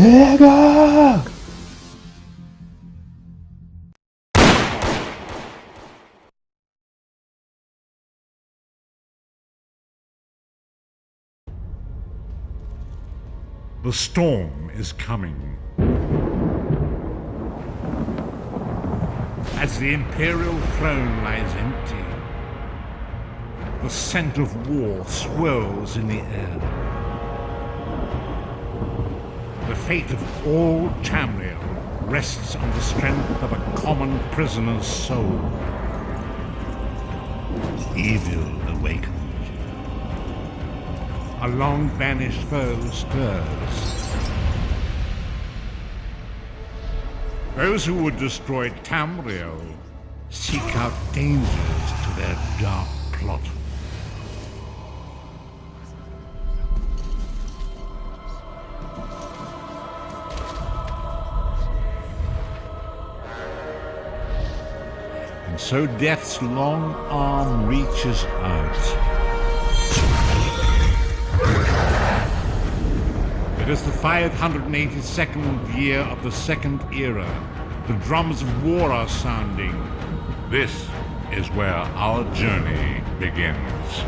내가 The storm is coming. As the Imperial throne lies empty, the scent of war swirls in the air. The fate of all Tamriel rests on the strength of a common prisoner's soul. Evil awakens. A long-banished foe stirs. Those who would destroy Tamriel seek out dangers to their dark plot. And so death's long arm reaches out. It is the 582nd year of the Second Era. The drums of war are sounding. This is where our journey begins.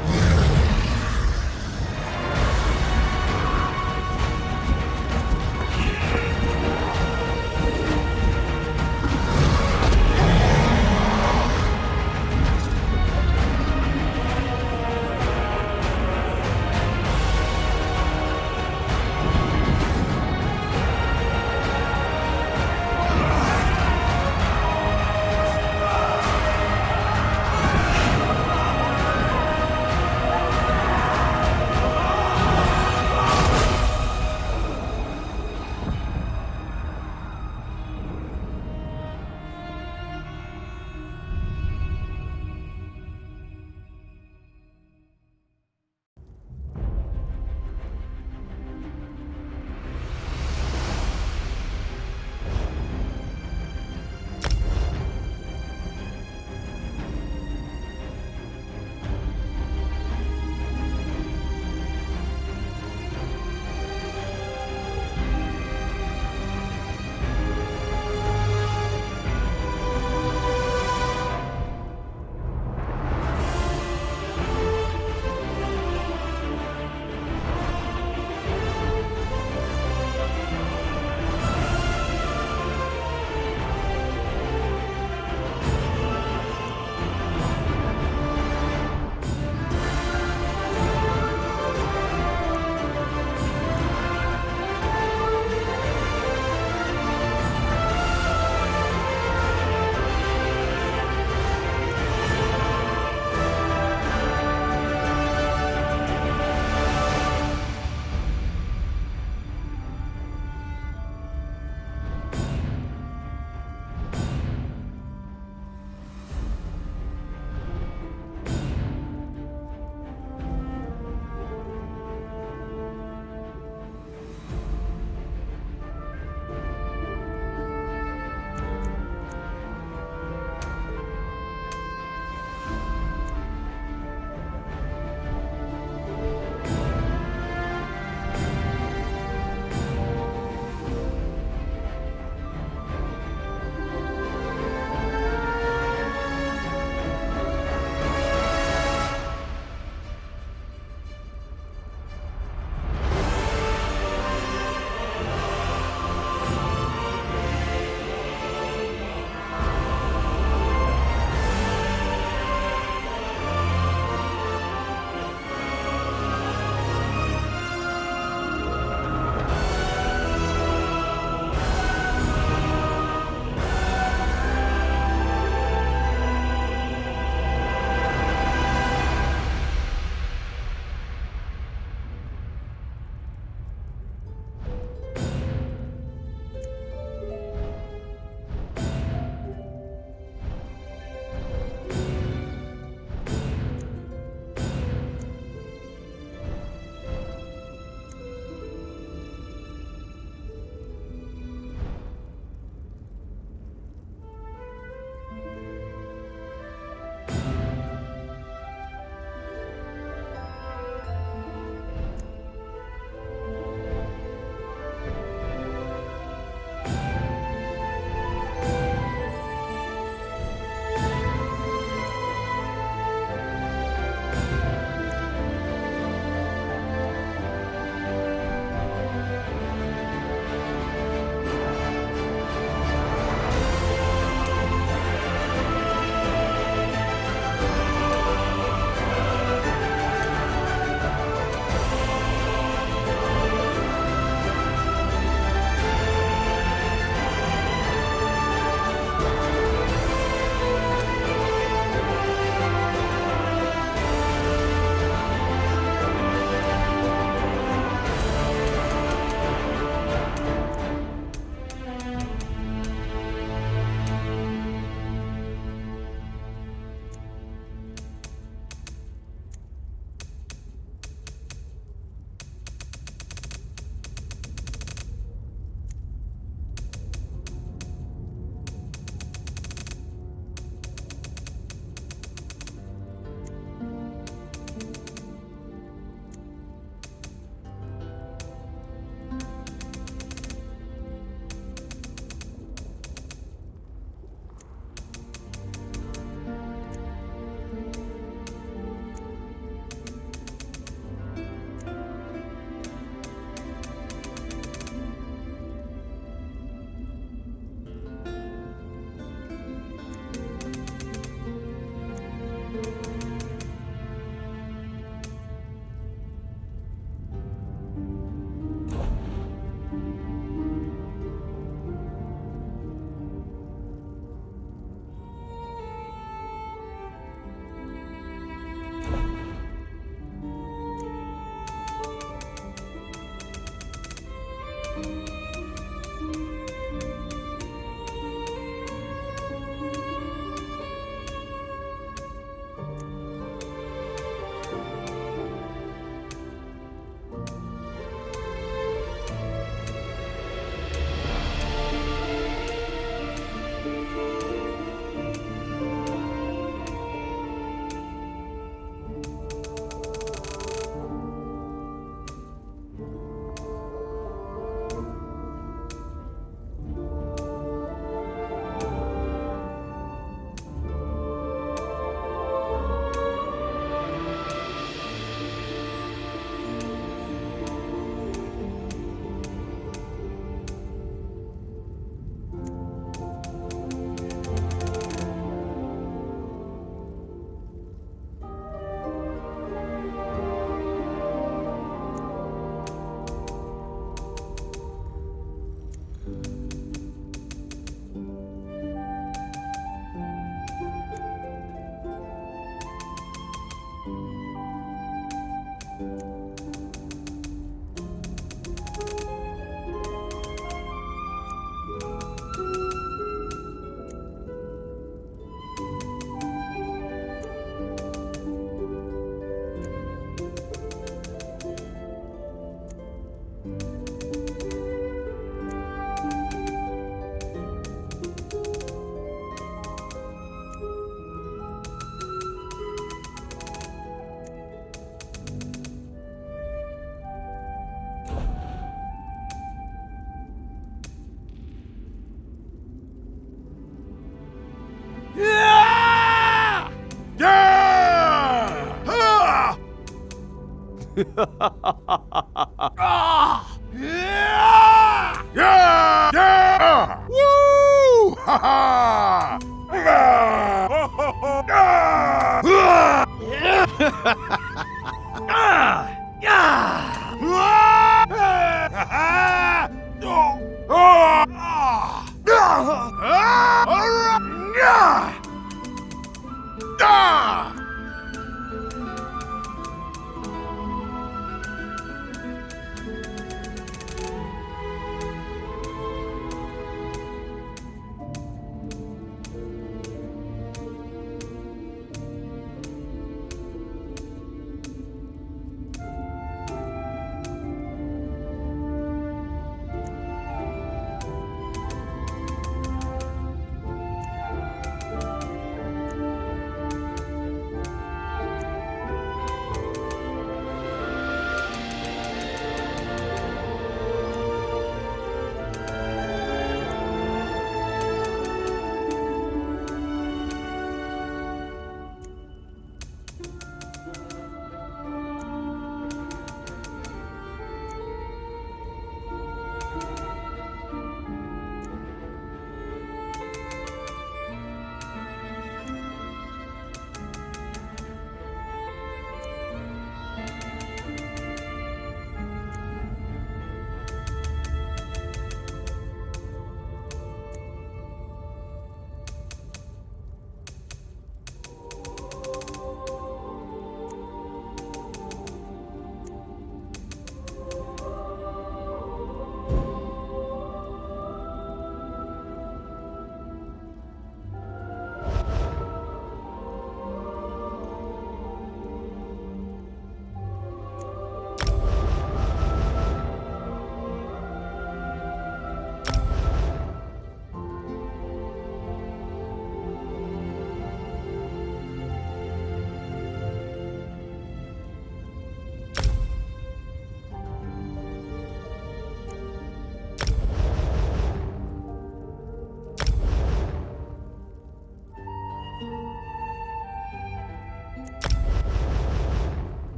Woo! Ha ha!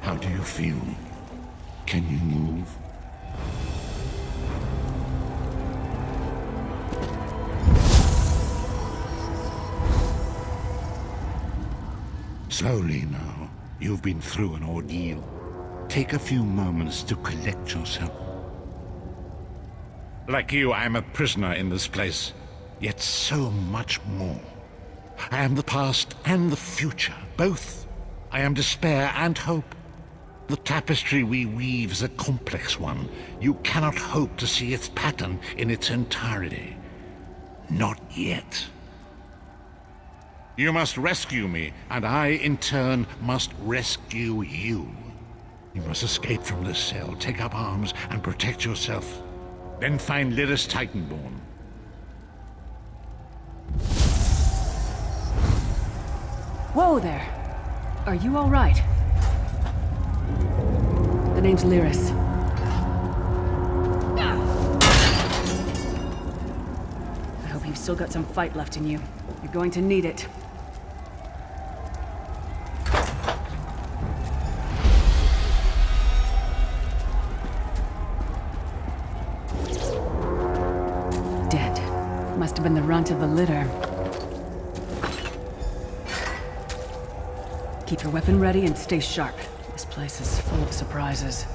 How do you feel? Can you move? Slowly now. You've been through an ordeal. Take a few moments to collect yourself. Like you, I'm a prisoner in this place. Yet so much more. I am the past and the future, both. I am despair and hope. The tapestry we weave is a complex one. You cannot hope to see its pattern in its entirety. Not yet. You must rescue me, and I, in turn, must rescue you. You must escape from this cell, take up arms, and protect yourself. Then find Lyris Titanborn. Whoa there! Are you all right? The name's Lyris. I hope you've still got some fight left in you. You're going to need it. Dead. Must have been the runt of the litter. Keep your weapon ready and stay sharp. This place is full of surprises.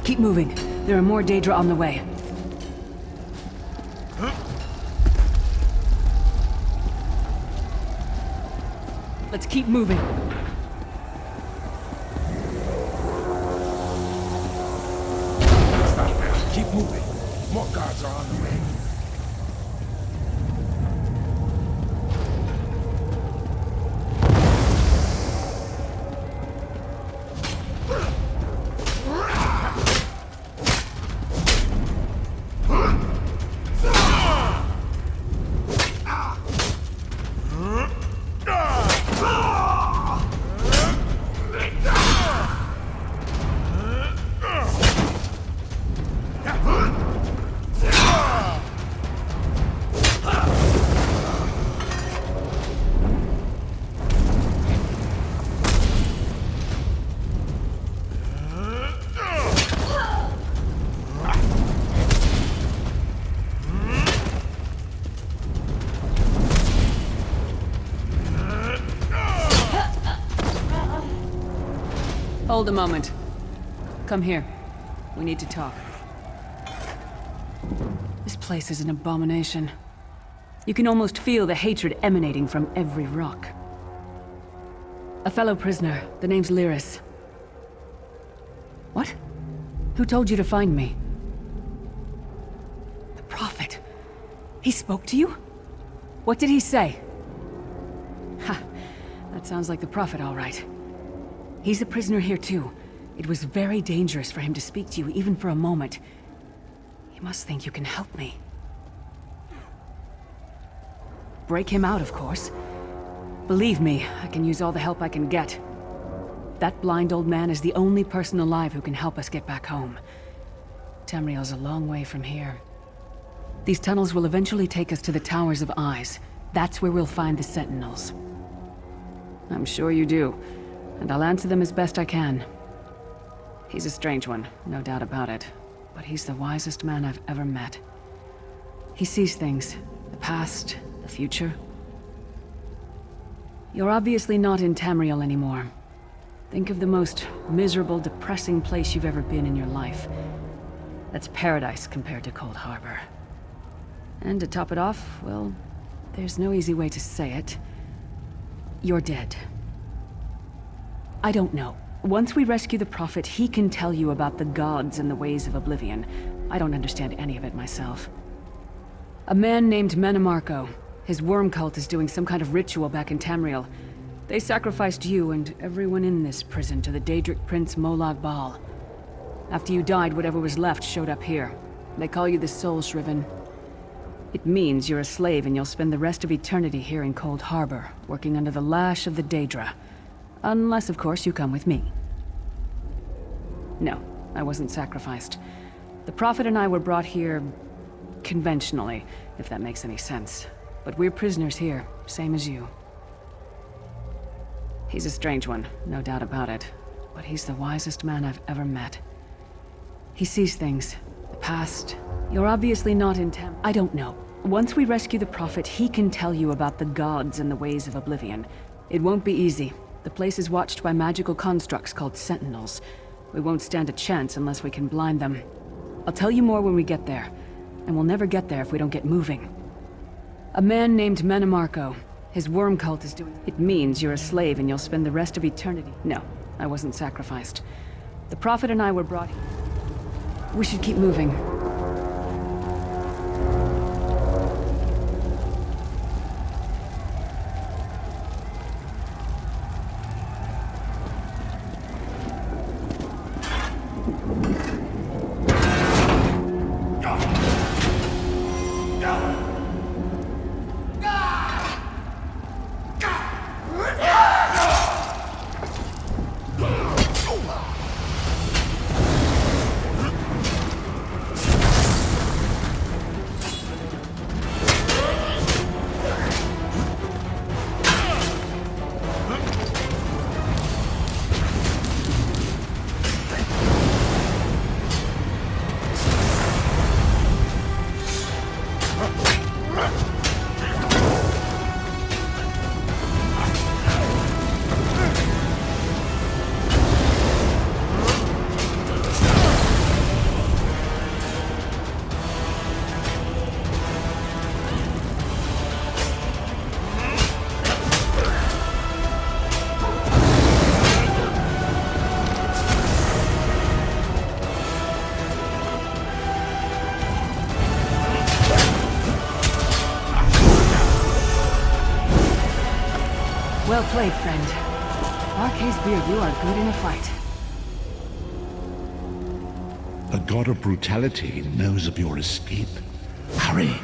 Keep moving. There are more Daedra on the way. Let's keep moving. Stop there. Keep moving. More guards are on the way. Hold a moment. Come here. We need to talk. This place is an abomination. You can almost feel the hatred emanating from every rock. A fellow prisoner. The name's Lyris. What? Who told you to find me? The Prophet. He spoke to you? What did he say? Ha! That sounds like the Prophet, all right. He's a prisoner here too. It was very dangerous for him to speak to you, even for a moment. He must think you can help me. Break him out, of course. Believe me, I can use all the help I can get. That blind old man is the only person alive who can help us get back home. Tamriel's a long way from here. These tunnels will eventually take us to the Towers of Eyes. That's where we'll find the Sentinels. I'm sure you do. And I'll answer them as best I can. He's a strange one, no doubt about it. But he's the wisest man I've ever met. He sees things. The past, the future. You're obviously not in Tamriel anymore. Think of the most miserable, depressing place you've ever been in your life. That's paradise compared to Cold Harbor. And to top it off, well, there's no easy way to say it. You're dead. I don't know. Once we rescue the Prophet, he can tell you about the gods and the ways of Oblivion. I don't understand any of it myself. A man named Mannimarco. His worm cult is doing some kind of ritual back in Tamriel. They sacrificed you and everyone in this prison to the Daedric Prince Molag Bal. After you died, whatever was left showed up here. They call you the Soul Shriven. It means you're a slave and you'll spend the rest of eternity here in Cold Harbor, working under the lash of the Daedra. Unless, of course, you come with me. No, I wasn't sacrificed. The Prophet and I were brought here conventionally, if that makes any sense. But we're prisoners here, same as you. He's a strange one, no doubt about it. But he's the wisest man I've ever met. He sees things. The past. You're obviously not in Tem- I don't know. Once we rescue the Prophet, he can tell you about the gods and the ways of Oblivion. It won't be easy. The place is watched by magical constructs called Sentinels. We won't stand a chance unless we can blind them. I'll tell you more when we get there. And we'll never get there if we don't get moving. A man named Menemarco. His worm cult is doing... It means you're a slave and you'll spend the rest of eternity... No, I wasn't sacrificed. The Prophet and I were brought here. We should keep moving. Well played, friend. Arkay's beard, you are good in a fight. The god of brutality knows of your escape. Hurry!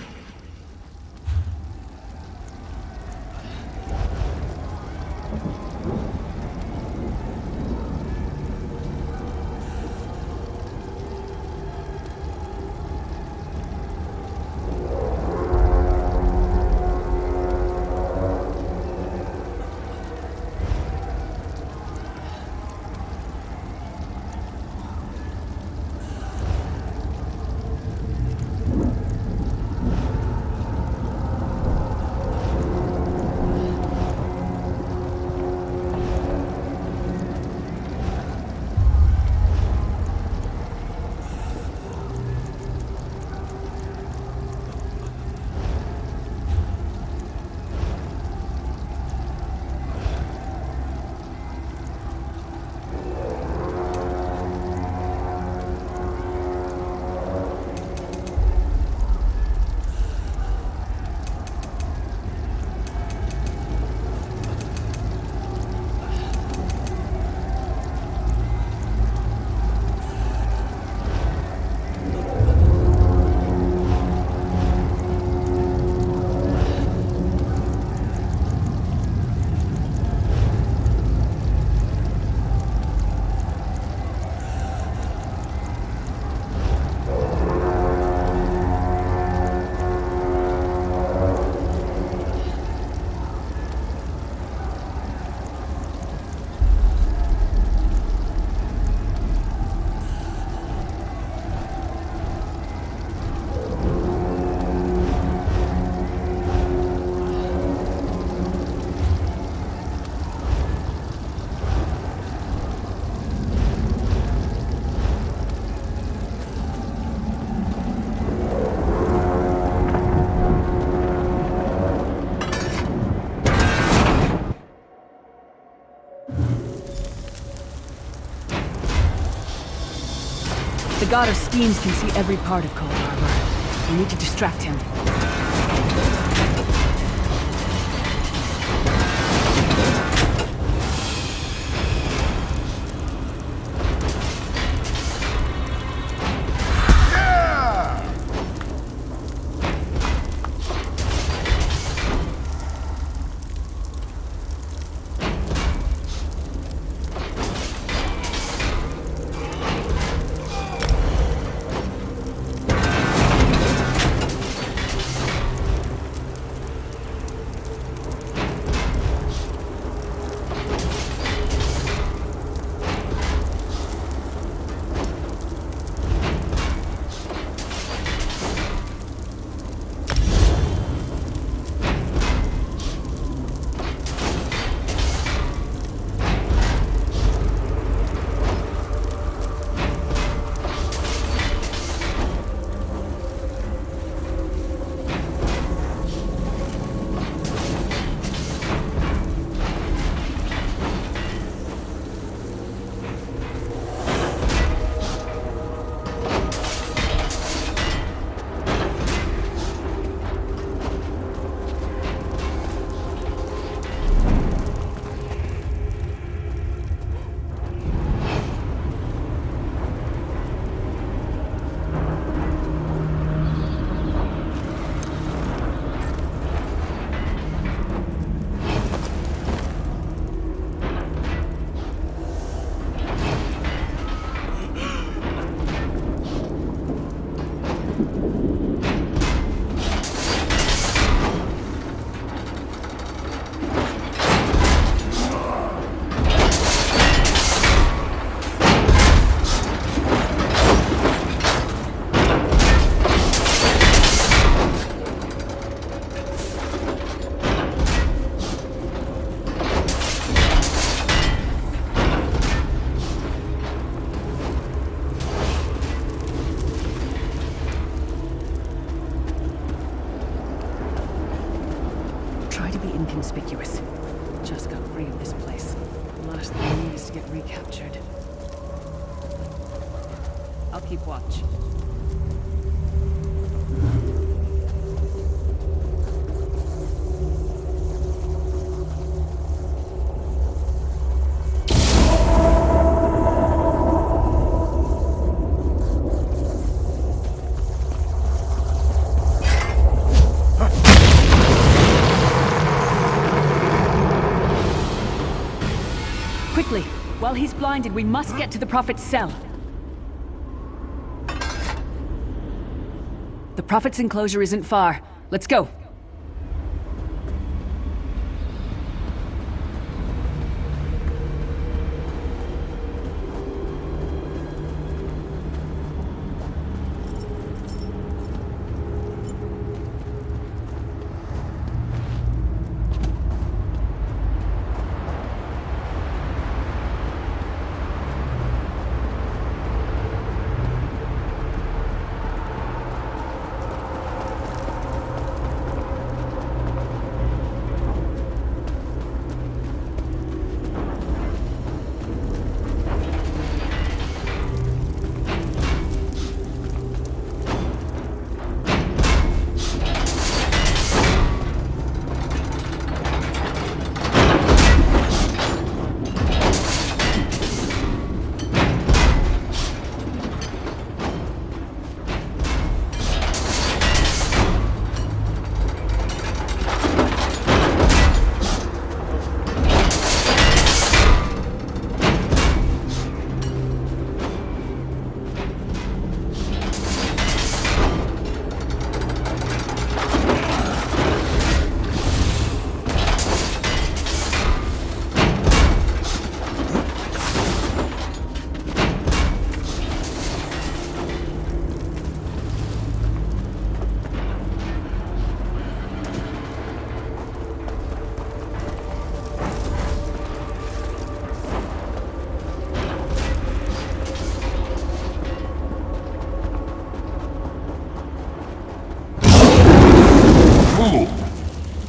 The god of schemes can see every part of Cold Harbor. We need to distract him. we need is to get recaptured. I'll keep watch. Quickly! While he's blinded, we must get to the Prophet's cell. The Prophet's enclosure isn't far. Let's go.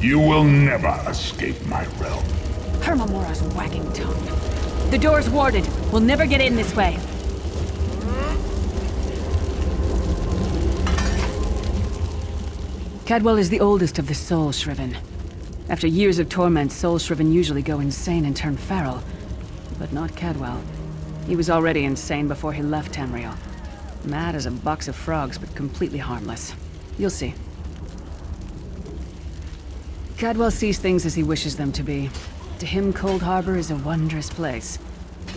You will never escape my realm. Hermamora's wagging tongue. The door's warded. We'll never get in this way. Cadwell is the oldest of the Soul Shriven. After years of torment, Soul Shriven usually go insane and turn feral. But not Cadwell. He was already insane before he left Tamriel. Mad as a box of frogs, but completely harmless. You'll see. Cadwell sees things as he wishes them to be. To him, Cold Harbor is a wondrous place.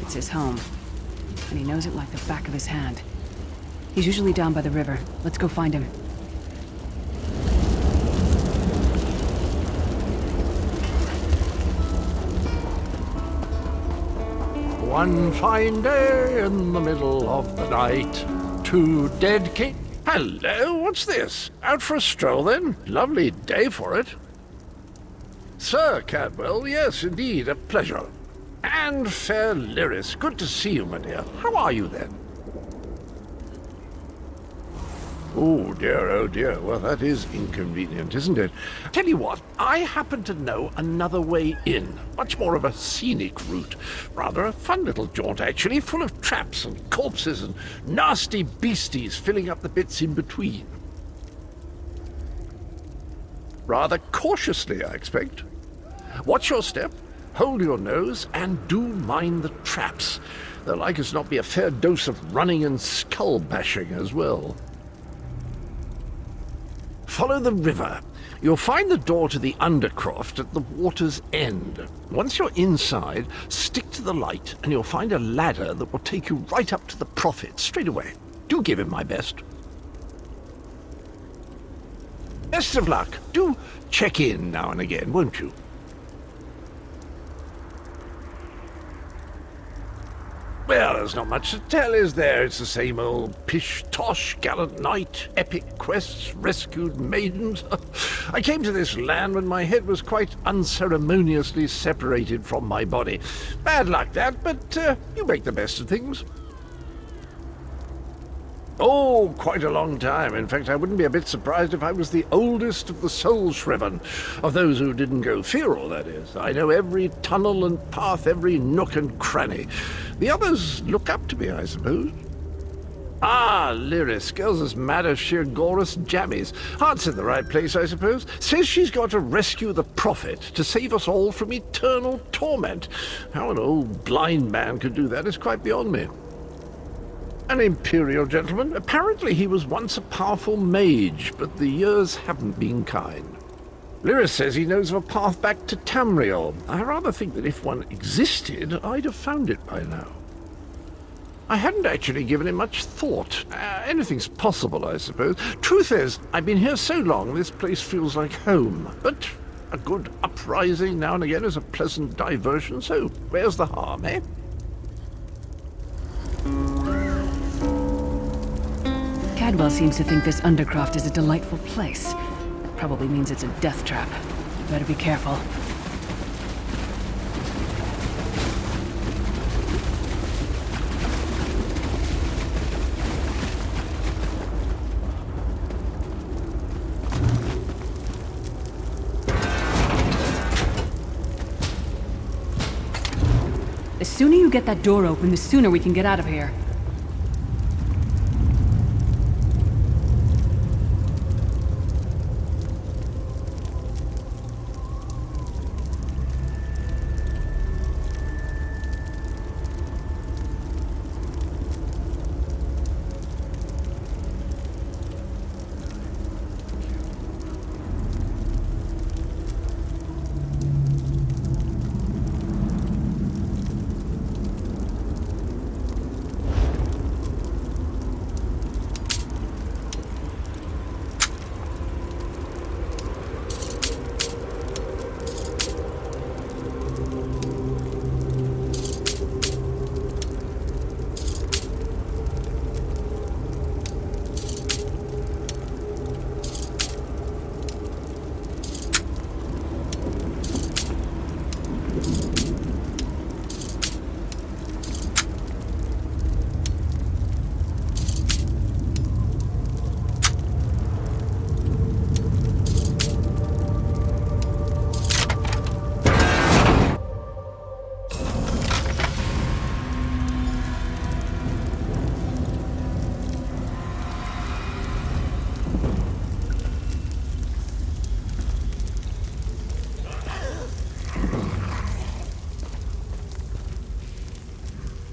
It's his home. And he knows it like the back of his hand. He's usually down by the river. Let's go find him. One fine day in the middle of the night, two dead king... Hello, what's this? Out for a stroll then? Lovely day for it. Sir Cadwell, yes, indeed, a pleasure. And fair Lyris, good to see you, my dear. How are you then? Oh dear, well that is inconvenient, isn't it? Tell you what, I happen to know another way in. Much more of a scenic route. Rather a fun little jaunt, actually, full of traps and corpses and nasty beasties filling up the bits in between. Rather cautiously, I expect. Watch your step, hold your nose, and do mind the traps. There'll like as not be a fair dose of running and skull bashing as well. Follow the river. You'll find the door to the Undercroft at the water's end. Once you're inside, stick to the light, and you'll find a ladder that will take you right up to the Prophet straight away. Do give him my best. Best of luck. Do check in now and again, won't you? Well, there's not much to tell, is there? It's the same old pish-tosh, gallant knight, epic quests, rescued maidens. I came to this land when my head was quite unceremoniously separated from my body. Bad luck, that, but you make the best of things. Oh, quite a long time. In fact, I wouldn't be a bit surprised if I was the oldest of the Soul Shriven. Of those who didn't go feral, that is. I know every tunnel and path, every nook and cranny. The others look up to me, I suppose. Ah, Lyris. Girl's as mad as sheer Gorus jammies. Heart's in the right place, I suppose. Says she's got to rescue the Prophet to save us all from eternal torment. How an old blind man could do that is quite beyond me. An Imperial gentleman. Apparently he was once a powerful mage, but the years haven't been kind. Lyris says he knows of a path back to Tamriel. I rather think that if one existed, I'd have found it by now. I hadn't actually given it much thought. Anything's possible, I suppose. Truth is, I've been here so long, this place feels like home. But a good uprising now and again is a pleasant diversion, so where's the harm, eh? Cadwell seems to think this Undercroft is a delightful place. That probably means it's a death trap. You better be careful. The sooner you get that door open, the sooner we can get out of here.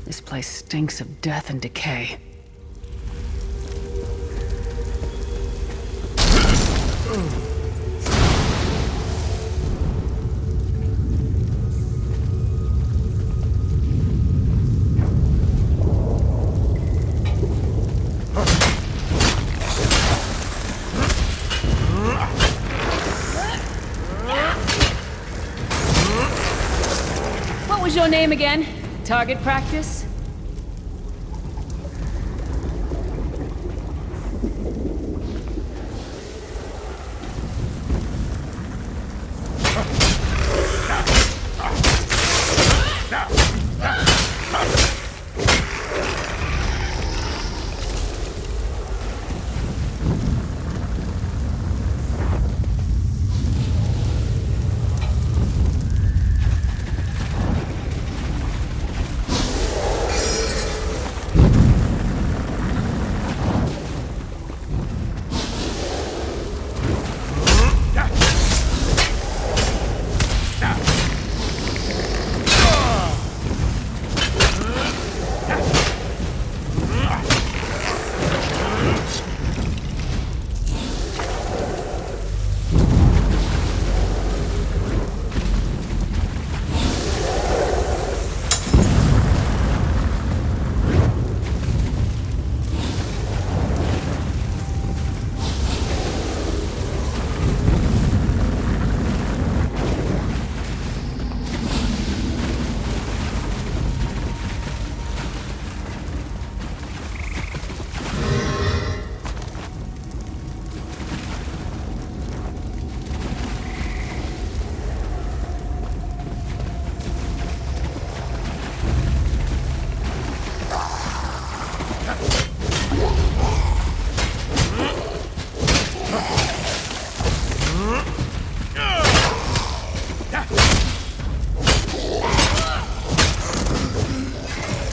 This place stinks of death and decay. What was your name again? Target practice?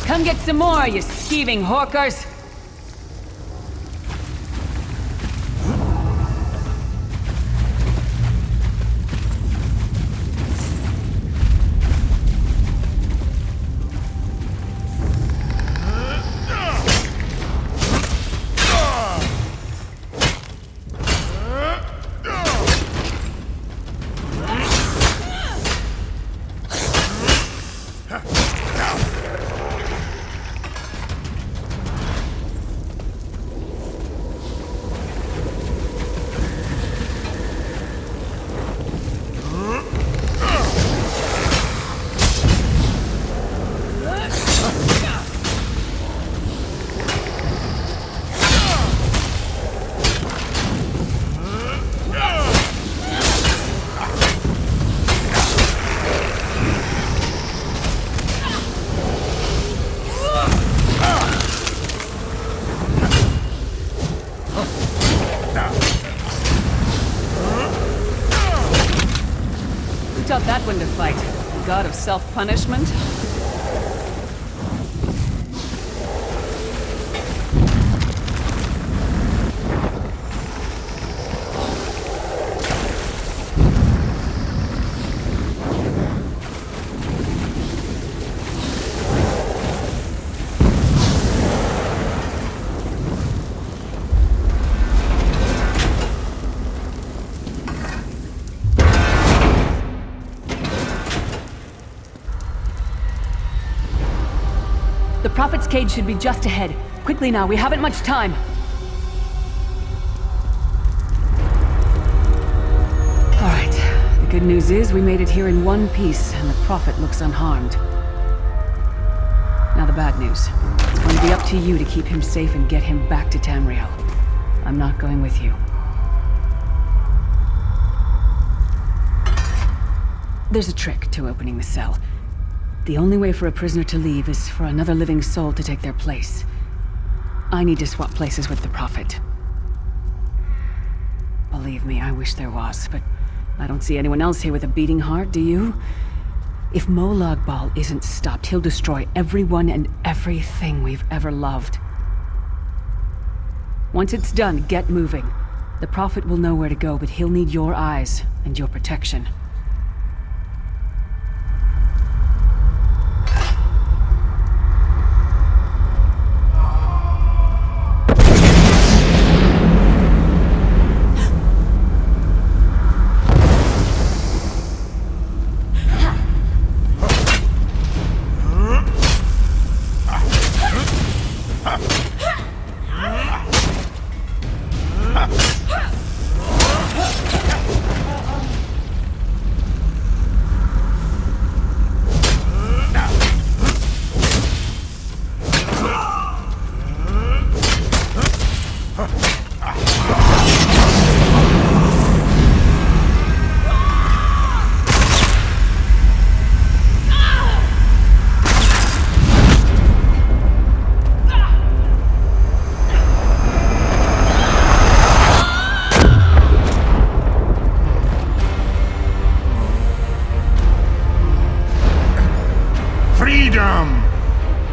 Come get some more, you skeeving hawkers! Who taught that one to fight? The god of self-punishment? The Prophet's cage should be just ahead. Quickly now, we haven't much time. Alright, the good news is we made it here in one piece, and the Prophet looks unharmed. Now the bad news. It's going to be up to you to keep him safe and get him back to Tamriel. I'm not going with you. There's a trick to opening the cell. The only way for a prisoner to leave is for another living soul to take their place. I need to swap places with the Prophet. Believe me, I wish there was, but I don't see anyone else here with a beating heart, do you? If Molag Bal isn't stopped, he'll destroy everyone and everything we've ever loved. Once it's done, get moving. The Prophet will know where to go, but he'll need your eyes and your protection.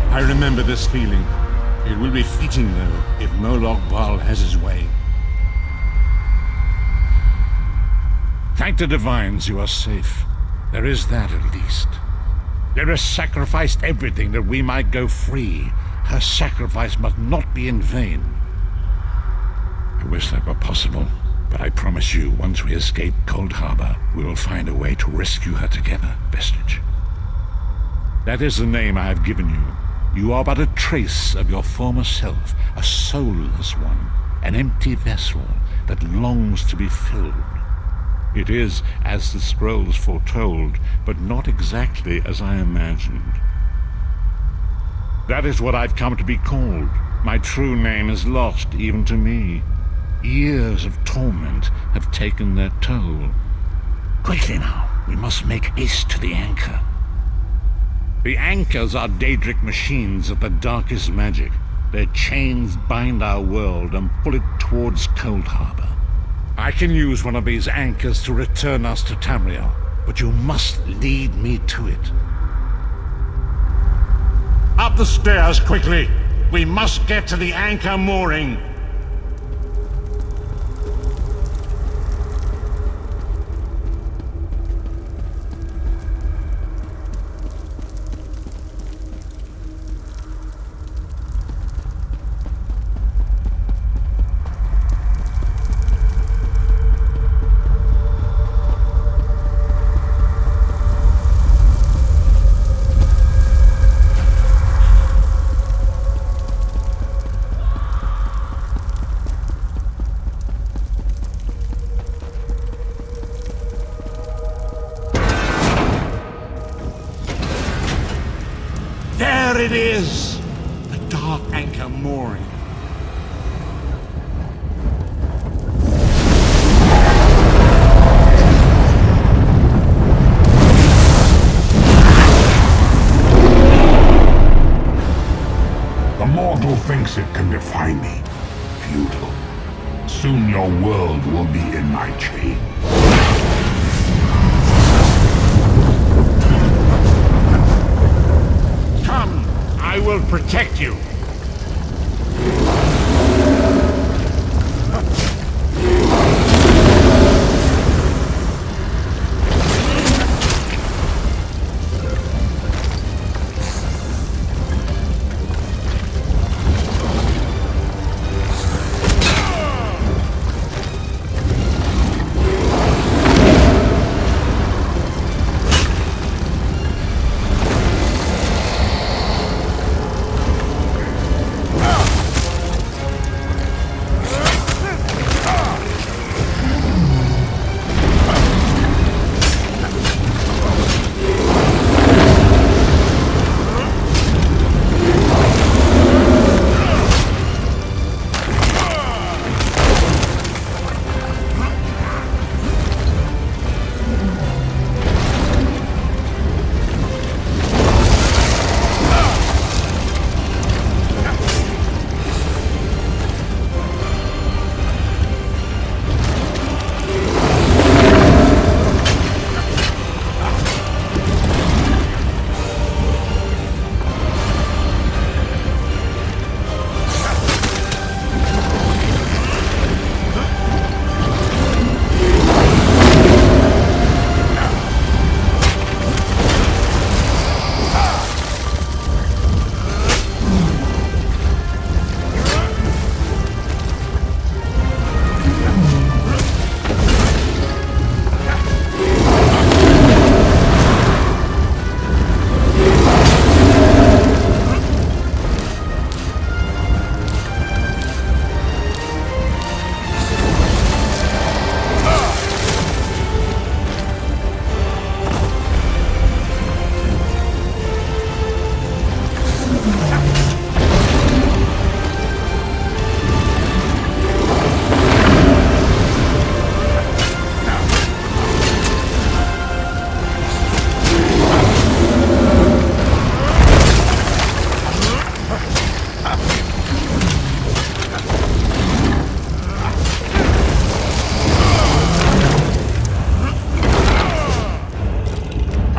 I remember this feeling. It will be fleeting, though, if Molag Bal has his way. Thank the Divines you are safe. There is that, at least. Lyra sacrificed everything that we might go free. Her sacrifice must not be in vain. I wish that were possible, but I promise you, once we escape Cold Harbor, we will find a way to rescue her together, Vestige. That is the name I have given you. You are but a trace of your former self, a soulless one, an empty vessel that longs to be filled. It is as the scrolls foretold, but not exactly as I imagined. That is what I've come to be called. My true name is lost even to me. Years of torment have taken their toll. Quickly now, we must make haste to the anchor. The anchors are Daedric machines of the darkest magic. Their chains bind our world and pull it towards Cold Harbor. I can use one of these anchors to return us to Tamriel, but you must lead me to it. Up! Up the stairs, quickly! We must get to the anchor mooring. There it is! The dark anchor mooring. The mortal thinks it can defy me. Futile. Soon your world will be in my chains. I will protect you.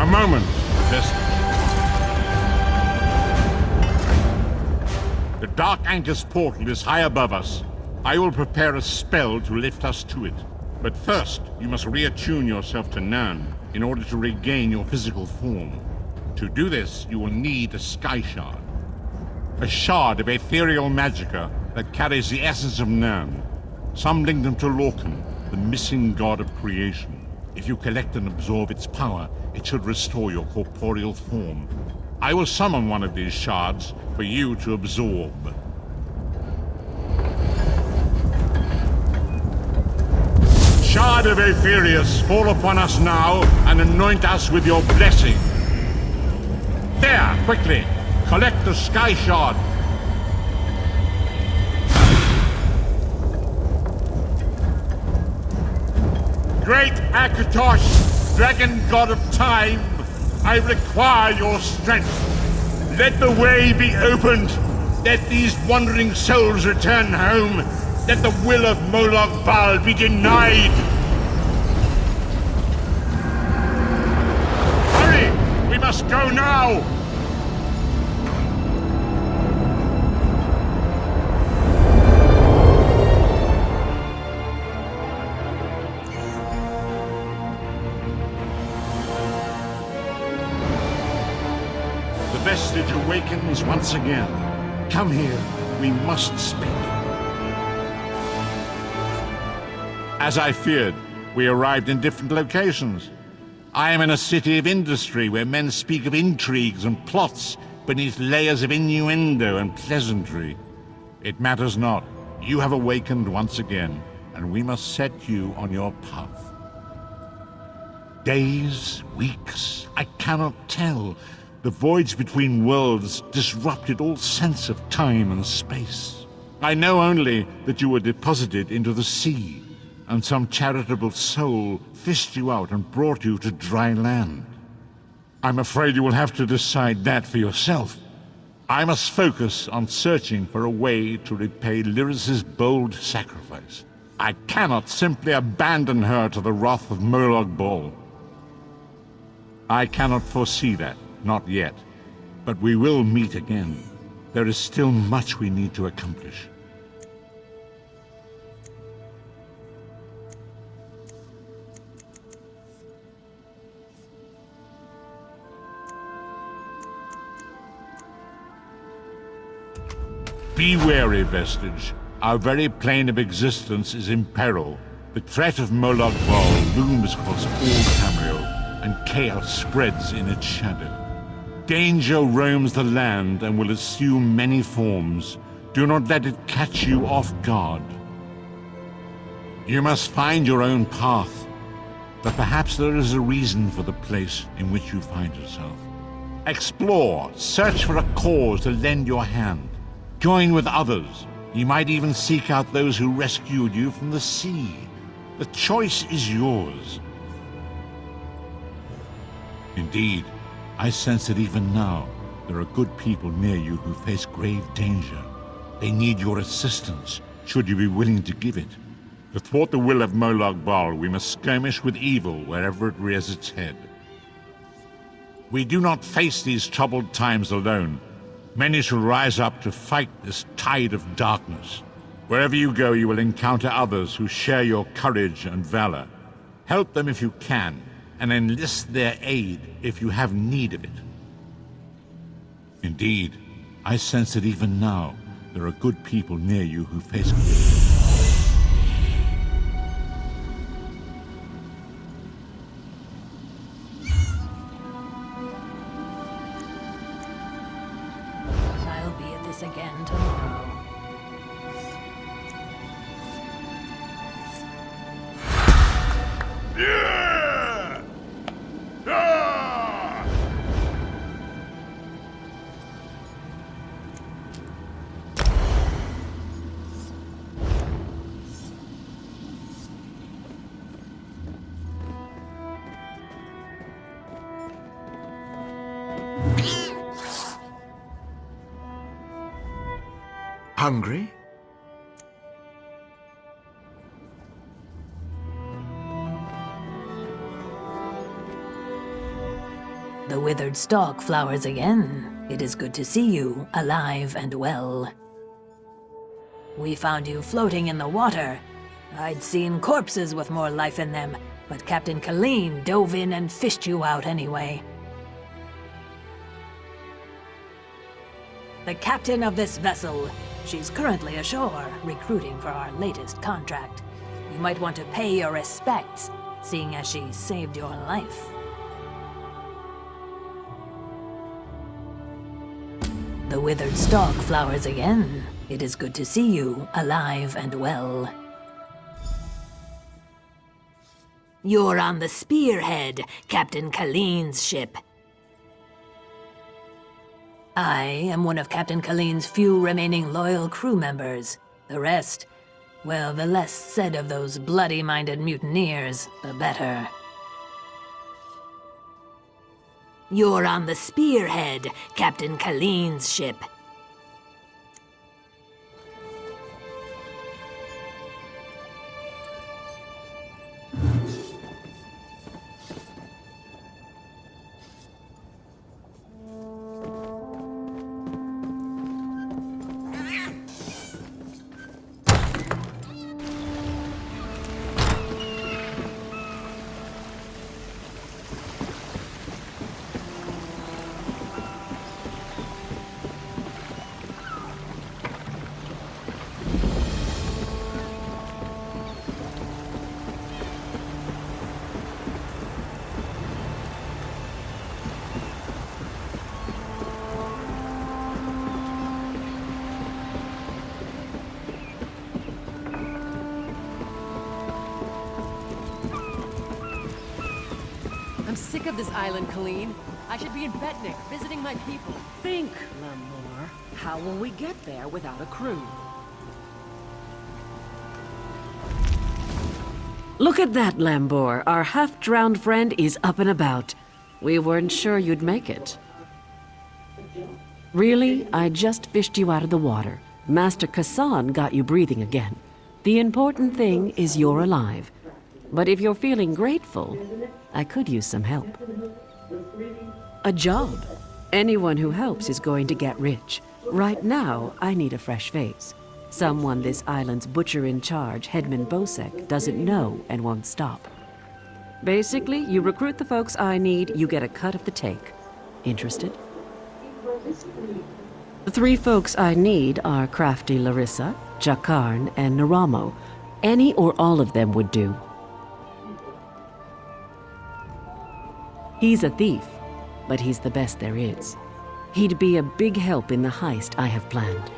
Moment. The Dark Anchor's portal is high above us. I will prepare a spell to lift us to it. But first, you must reattune yourself to Nirn in order to regain your physical form. To do this, you will need a Sky Shard. A shard of ethereal magicka that carries the essence of Nirn. Some link them to Lorkhan, the missing god of creation. If you collect and absorb its power, it should restore your corporeal form. I will summon one of these shards for you to absorb. Shard of Aetherius, fall upon us now and anoint us with your blessing. There, quickly, collect the Sky Shard. Great Akatosh, dragon god of time, I require your strength. Let the way be opened. Let these wandering souls return home. Let the will of Molag Bal be denied. Hurry! We must go now! courage awakens once again. Come here, we must speak. As I feared, we arrived in different locations. I am in a city of industry where men speak of intrigues and plots beneath layers of innuendo and pleasantry. It matters not. You have awakened once again, and we must set you on your path. Days, weeks, I cannot tell. The voyage between worlds disrupted all sense of time and space. I know only that you were deposited into the sea, and some charitable soul fished you out and brought you to dry land. I'm afraid you will have to decide that for yourself. I must focus on searching for a way to repay Lyris's bold sacrifice. I cannot simply abandon her to the wrath of Molag Bal. I cannot foresee that, not yet. But we will meet again. There is still much we need to accomplish. Be wary, Vestige. Our very plane of existence is in peril. The threat of Molag Bal looms across all Tamriel, and chaos spreads in its shadow. Danger roams the land and will assume many forms. Do not let it catch you off guard. You must find your own path, but perhaps there is a reason for the place in which you find yourself. Explore, search for a cause to lend your hand. Join with others. You might even seek out those who rescued you from the sea. The choice is yours. Indeed, I sense that even now, there are good people near you who face grave danger. They need your assistance, should you be willing to give it. To thwart the will of Molag Bal, we must skirmish with evil wherever it rears its head. We do not face these troubled times alone. Many shall rise up to fight this tide of darkness. Wherever you go, you will encounter others who share your courage and valor. Help them if you can, and enlist their aid if you have need of it. Indeed, I sense that even now, there are good people near you who face... I'll be at this again tomorrow. Hungry? The withered stalk flowers again. It is good to see you, alive and well. We found you floating in the water. I'd seen corpses with more life in them, but Captain Khaleen dove in and fished you out anyway. The captain of this vessel. She's currently ashore, recruiting for our latest contract. You might want to pay your respects, seeing as she saved your life. The withered stalk flowers again. It is good to see you, alive and well. You're on the Spearhead, Captain Khaleen's ship. I am one of Captain Khaleen's few remaining loyal crew members. The rest, well, the less said of those bloody-minded mutineers, the better. You're on the Spearhead, Captain Khaleen's ship. of this island, Colleen. I should be in Betnik, visiting my people. Think, Lamore. How will we get there without a crew? Look at that, Lambor. Our half-drowned friend is up and about. We weren't sure you'd make it. Really? I just fished you out of the water. Master Kassan got you breathing again. The important thing is you're alive. But if you're feeling grateful, I could use some help. A job. Anyone who helps is going to get rich. Right now, I need a fresh face. Someone this island's butcher-in-charge, Headman Bosek, doesn't know and won't stop. Basically, you recruit the folks I need, you get a cut of the take. Interested? The 3 folks I need are Crafty Larissa, Jakarn, and Naramo. Any or all of them would do. He's a thief, but he's the best there is. He'd be a big help in the heist I have planned.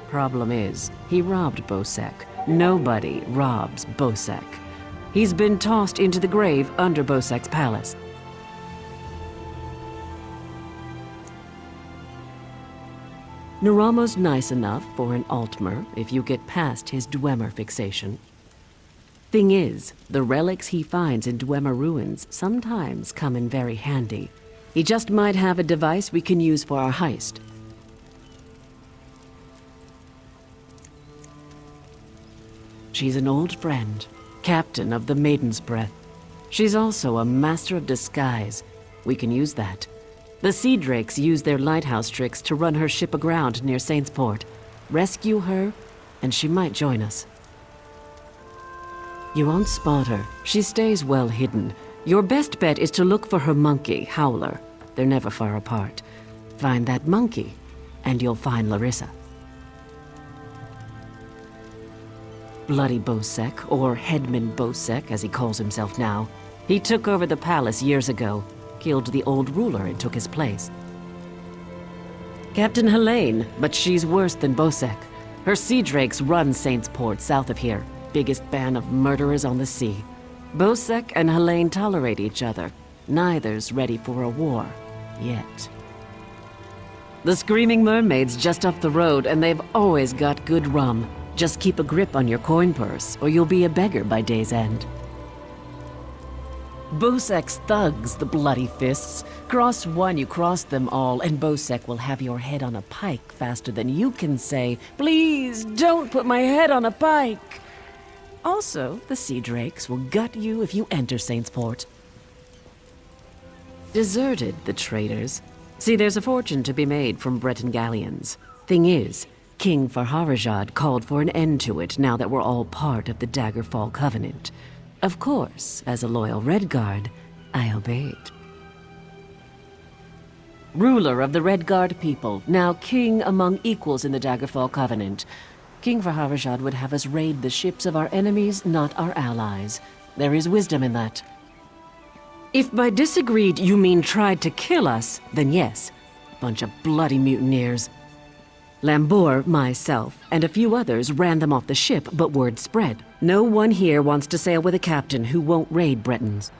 Problem is, he robbed Bosek. Nobody robs Bosek. He's been tossed into the grave under Bosek's palace. Naramo's nice enough for an Altmer if you get past his Dwemer fixation. Thing is, the relics he finds in Dwemer ruins sometimes come in very handy. He just might have a device we can use for our heist. She's an old friend, captain of the Maiden's Breath. She's also a master of disguise. We can use that. The Sea Drakes use their lighthouse tricks to run her ship aground near Saintsport. Rescue her, and she might join us. You won't spot her. She stays well hidden. Your best bet is to look for her monkey, Howler. They're never far apart. Find that monkey, and you'll find Larissa. Bloody Bosek, or Headman Bosek, as he calls himself now. He took over the palace years ago, killed the old ruler and took his place. Captain Helene, but she's worse than Bosek. Her Sea Drakes run Saintsport south of here, biggest band of murderers on the sea. Bosek and Helene tolerate each other. Neither's ready for a war, yet. The Screaming Mermaid's just up the road, and they've always got good rum. Just keep a grip on your coin purse, or you'll be a beggar by day's end. Bosek's thugs, the bloody fists. Cross one, you cross them all, and Bosek will have your head on a pike faster than you can say, "Please, don't put my head on a pike!" Also, the Sea Drakes will gut you if you enter Saintsport. Deserted, the traitors. See, there's a fortune to be made from Breton galleons. Thing is, King Farharajad called for an end to it now that we're all part of the Daggerfall Covenant. Of course, as a loyal Redguard, I obeyed. Ruler of the Redguard people, now king among equals in the Daggerfall Covenant. King Farharajad would have us raid the ships of our enemies, not our allies. There is wisdom in that. If by disagreed you mean tried to kill us, then yes. Bunch of bloody mutineers. Lambor, myself, and a few others ran them off the ship, but word spread. No one here wants to sail with a captain who won't raid Bretons.